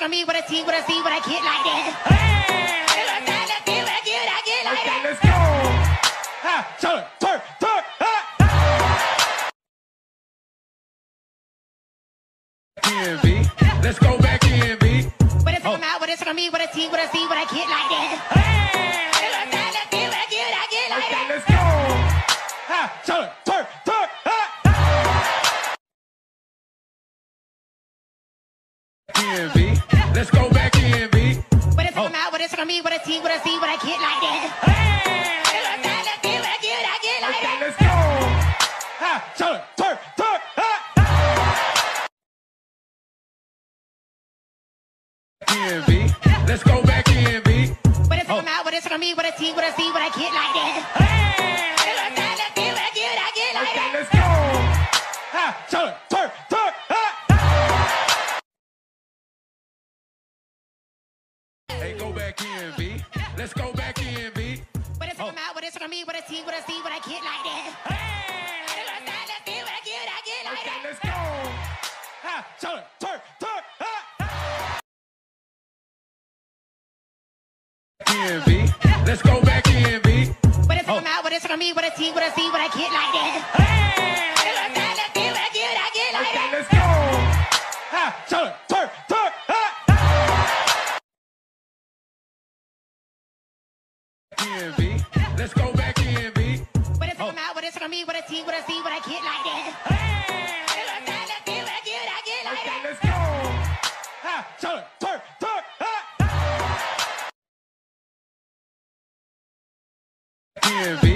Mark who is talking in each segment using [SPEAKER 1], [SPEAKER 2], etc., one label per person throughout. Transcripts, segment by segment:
[SPEAKER 1] gonna be with a T, with a C, with a kid like that. Hey!
[SPEAKER 2] Okay, let's go. Turn. B. Let's go back in, B.
[SPEAKER 1] But it's come out, but it's gonna be with a T, with a C, with a kid like that. Hey!
[SPEAKER 2] Okay, let's go. Turn. B. Let's go back in, B.
[SPEAKER 1] But it's come out, but it's gonna be with a T, with a C, with a kid like that. Hey!
[SPEAKER 2] Okay, let's go. Turn. B. Let's go back in, B.
[SPEAKER 1] But it's come out, but it's gonna be with a T, with a C, with a kid like that. Hey!
[SPEAKER 2] Okay, let's go. Turn. Hey, go back in, B. Let's go back in, B.
[SPEAKER 1] But it's come out, but it's gonna be with a T, with a C, with a kid like that. Hey!
[SPEAKER 2] Okay, let's go. Turn. B. Let's go back in, B.
[SPEAKER 1] But it's come out, but it's gonna be with a T, with a C, with a kid like that. Hey!
[SPEAKER 2] Okay, let's go. Turn. B. Let's go back in, B.
[SPEAKER 1] But it's come out, but it's gonna be with a T, with a C, with a kid like that. Hey!
[SPEAKER 2] Okay, let's go. Turn. B.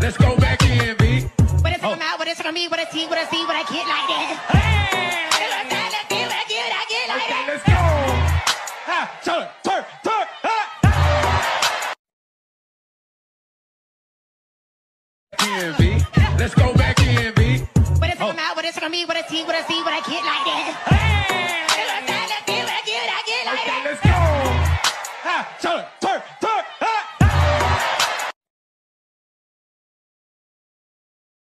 [SPEAKER 2] Let's go back in, B.
[SPEAKER 1] But it's come out, but it's gonna be with a T, with a C, with a kid like that. Hey!
[SPEAKER 2] Okay, let's go. Turn. B. Let's go back in, B.
[SPEAKER 1] But it's come out, but it's gonna be with a T, with a C, with a kid like that. Hey!